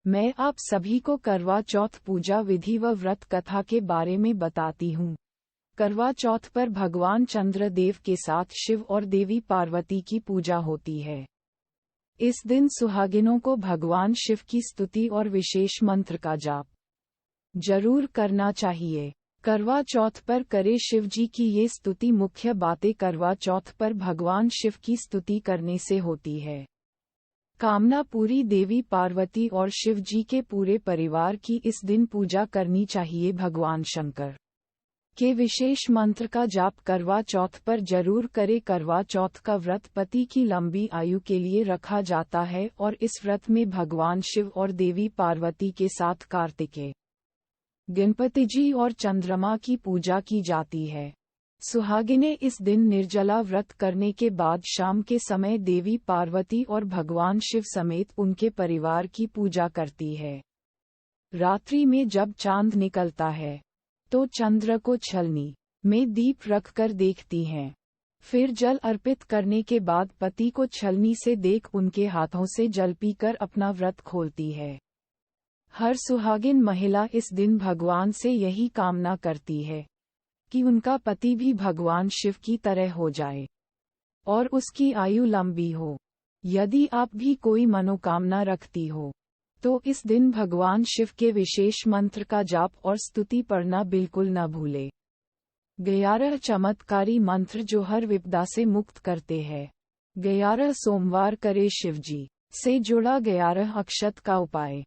मैं आप सभी को करवा चौथ पूजा विधि व व्रत कथा के बारे में बताती हूँ। करवा चौथ पर भगवान चंद्रदेव के साथ शिव और देवी पार्वती की पूजा होती है। इस दिन सुहागिनों को भगवान शिव की स्तुति और विशेष मंत्र का जाप जरूर करना चाहिए। करवा चौथ पर करे शिव जी की ये स्तुति। मुख्य बातें करवा चौथ पर भगवान शिव की स्तुति करने से होती है कामना पूरी। देवी पार्वती और शिव जी के पूरे परिवार की इस दिन पूजा करनी चाहिए। भगवान शंकर के विशेष मंत्र का जाप करवा चौथ पर जरूर करे। करवा चौथ का व्रत पति की लंबी आयु के लिए रखा जाता है और इस व्रत में भगवान शिव और देवी पार्वती के साथ कार्तिकेय, गणपति जी और चंद्रमा की पूजा की जाती है। सुहागिनें इस दिन निर्जला व्रत करने के बाद शाम के समय देवी पार्वती और भगवान शिव समेत उनके परिवार की पूजा करती है। रात्रि में जब चांद निकलता है तो चंद्र को छलनी में दीप रखकर देखती हैं। फिर जल अर्पित करने के बाद पति को छलनी से देख उनके हाथों से जल पीकर अपना व्रत खोलती है। हर सुहागिन महिला इस दिन भगवान से यही कामना करती है कि उनका पति भी भगवान शिव की तरह हो जाए और उसकी आयु लंबी हो। यदि आप भी कोई मनोकामना रखती हो तो इस दिन भगवान शिव के विशेष मंत्र का जाप और स्तुति पढ़ना बिल्कुल न भूले। 11 चमत्कारी मंत्र जो हर विपदा से मुक्त करते हैं। 11 सोमवार करे शिव जी से जुड़ा 11 अक्षत का उपाय।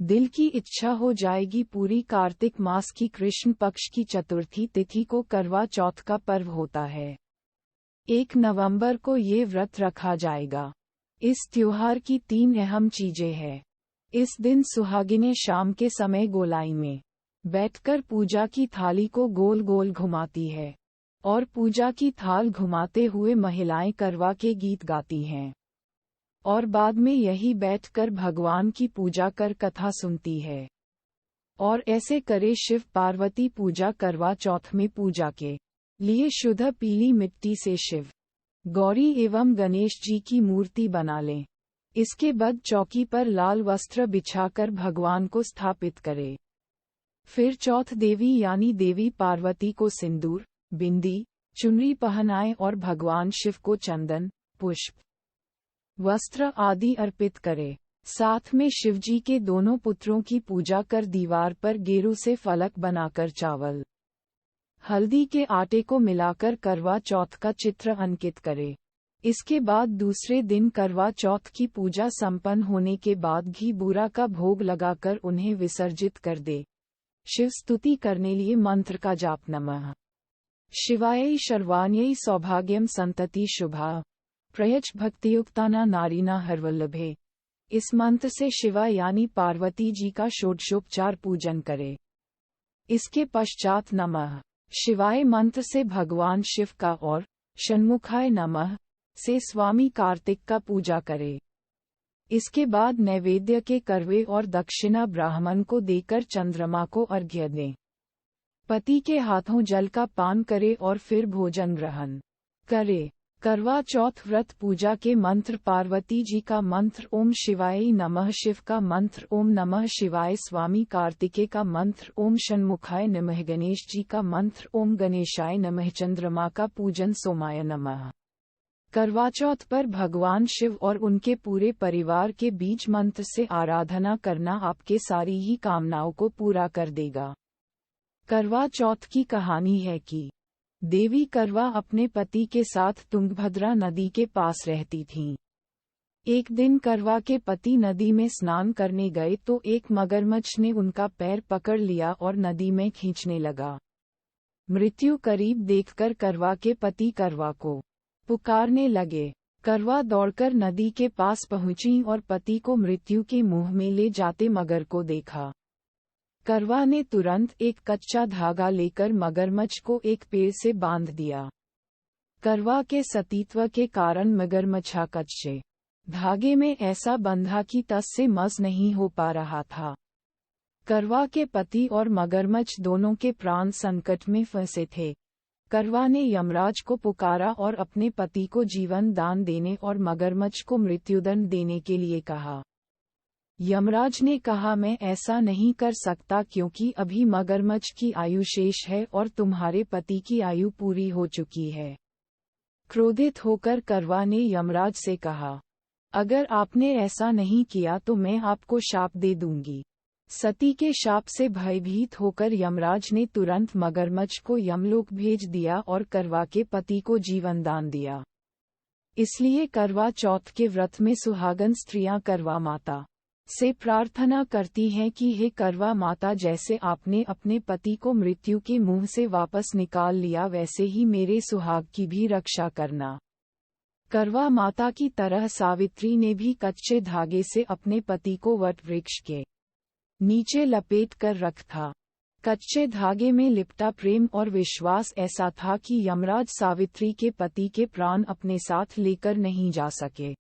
दिल की इच्छा हो जाएगी पूरी। कार्तिक मास की कृष्ण पक्ष की चतुर्थी तिथि को करवा चौथ का पर्व होता है। 1 नवंबर को ये व्रत रखा जाएगा। इस त्योहार की 3 अहम चीजें हैं। इस दिन सुहागिनें शाम के समय गोलाई में बैठकर पूजा की थाली को गोल गोल घुमाती है और पूजा की थाल घुमाते हुए महिलाएं करवा के गीत गाती हैं और बाद में यही बैठकर भगवान की पूजा कर कथा सुनती है। और ऐसे करे शिव पार्वती पूजा। करवा चौथ में पूजा के लिए शुद्ध पीली मिट्टी से शिव, गौरी एवं गणेश जी की मूर्ति बना लें। इसके बाद चौकी पर लाल वस्त्र बिछाकर भगवान को स्थापित करे। फिर चौथ देवी यानी देवी पार्वती को सिंदूर, बिंदी, चुनरी पहनाएं और भगवान शिव को चंदन, पुष्प, वस्त्र आदि अर्पित करे। साथ में शिवजी के दोनों पुत्रों की पूजा कर दीवार पर गेरू से फलक बनाकर चावल, हल्दी के आटे को मिलाकर करवा चौथ का चित्र अंकित करे। इसके बाद दूसरे दिन करवा चौथ की पूजा संपन्न होने के बाद घी बूरा का भोग लगाकर उन्हें विसर्जित कर दे। शिव स्तुति करने लिए मंत्र का जाप। नमः शिवाय शर्वाण्यै सौभाग्यम संतति शुभा प्रयच्छ भक्तियुक्ताना नारीना हरवल्लभे। इस मंत्र से शिवा यानी पार्वती जी का षोडशोपचार पूजन करे। इसके पश्चात नमः शिवाय मंत्र से भगवान शिव का और षण्मुखाय नमः से स्वामी कार्तिक का पूजा करे। इसके बाद नैवेद्य के करवे और दक्षिणा ब्राह्मण को देकर चंद्रमा को अर्घ्य दें। पति के हाथों जल का पान करे और फिर भोजन ग्रहण करे। करवा चौथ व्रत पूजा के मंत्र। पार्वती जी का मंत्र ओम शिवाय नमः, शिव का मंत्र ओम नमः शिवाय, स्वामी कार्तिकेय का मंत्र ओम षण्मुखाय नमः, गणेश जी का मंत्र ओम गणेशाय नमः, चंद्रमा का पूजन सोमाय नमः। करवा चौथ पर भगवान शिव और उनके पूरे परिवार के बीच मंत्र से आराधना करना आपके सारी ही कामनाओं को पूरा कर देगा। करवा चौथ की कहानी है कि देवी करवा अपने पति के साथ तुंगभद्रा नदी के पास रहती थीं। एक दिन करवा के पति नदी में स्नान करने गए तो एक मगरमच्छ ने उनका पैर पकड़ लिया और नदी में खींचने लगा। मृत्यु करीब देखकर करवा के पति करवा को पुकारने लगे। करवा दौड़कर नदी के पास पहुंची और पति को मृत्यु के मुंह में ले जाते मगर को देखा। करवा ने तुरंत एक कच्चा धागा लेकर मगरमच्छ को एक पेड़ से बांध दिया। करवा के सतीत्व के कारण मगरमच्छा कच्चे धागे में ऐसा बंधा कि तस से मस नहीं हो पा रहा था। करवा के पति और मगरमच्छ दोनों के प्राण संकट में फंसे थे। करवा ने यमराज को पुकारा और अपने पति को जीवन दान देने और मगरमच्छ को मृत्युदंड देने के लिए कहा। यमराज ने कहा, मैं ऐसा नहीं कर सकता क्योंकि अभी मगरमच्छ की आयु शेष है और तुम्हारे पति की आयु पूरी हो चुकी है। क्रोधित होकर करवा ने यमराज से कहा, अगर आपने ऐसा नहीं किया तो मैं आपको शाप दे दूंगी। सती के शाप से भयभीत होकर यमराज ने तुरंत मगरमच्छ को यमलोक भेज दिया और करवा के पति को जीवन दान दिया। इसलिए करवा चौथ के व्रत में सुहागन स्त्रियां करवा माता से प्रार्थना करती हैं कि हे करवा माता, जैसे आपने अपने पति को मृत्यु के मुंह से वापस निकाल लिया वैसे ही मेरे सुहाग की भी रक्षा करना। करवा माता की तरह सावित्री ने भी कच्चे धागे से अपने पति को वट वृक्ष के नीचे लपेट कर रख था। कच्चे धागे में लिपटा प्रेम और विश्वास ऐसा था कि यमराज सावित्री के पति के प्राण अपने साथ लेकर नहीं जा सके।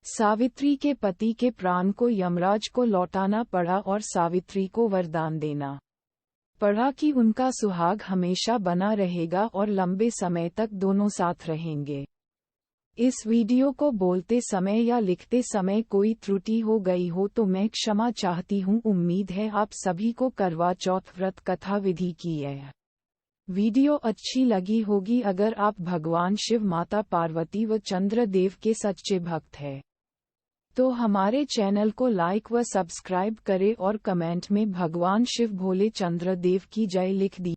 सावित्री के पति के प्राण को यमराज को लौटाना पड़ा और सावित्री को वरदान देना पड़ा कि उनका सुहाग हमेशा बना रहेगा और लंबे समय तक दोनों साथ रहेंगे। इस वीडियो को बोलते समय या लिखते समय कोई त्रुटि हो गई हो तो मैं क्षमा चाहती हूँ। उम्मीद है आप सभी को करवा चौथ व्रत कथा विधि की यह वीडियो अच्छी लगी होगी। अगर आप भगवान शिव, माता पार्वती व चंद्रदेव के सच्चे भक्त हैं तो हमारे चैनल को लाइक व सब्सक्राइब करें और कमेंट में भगवान शिव भोले चंद्रदेव की जय लिख दी।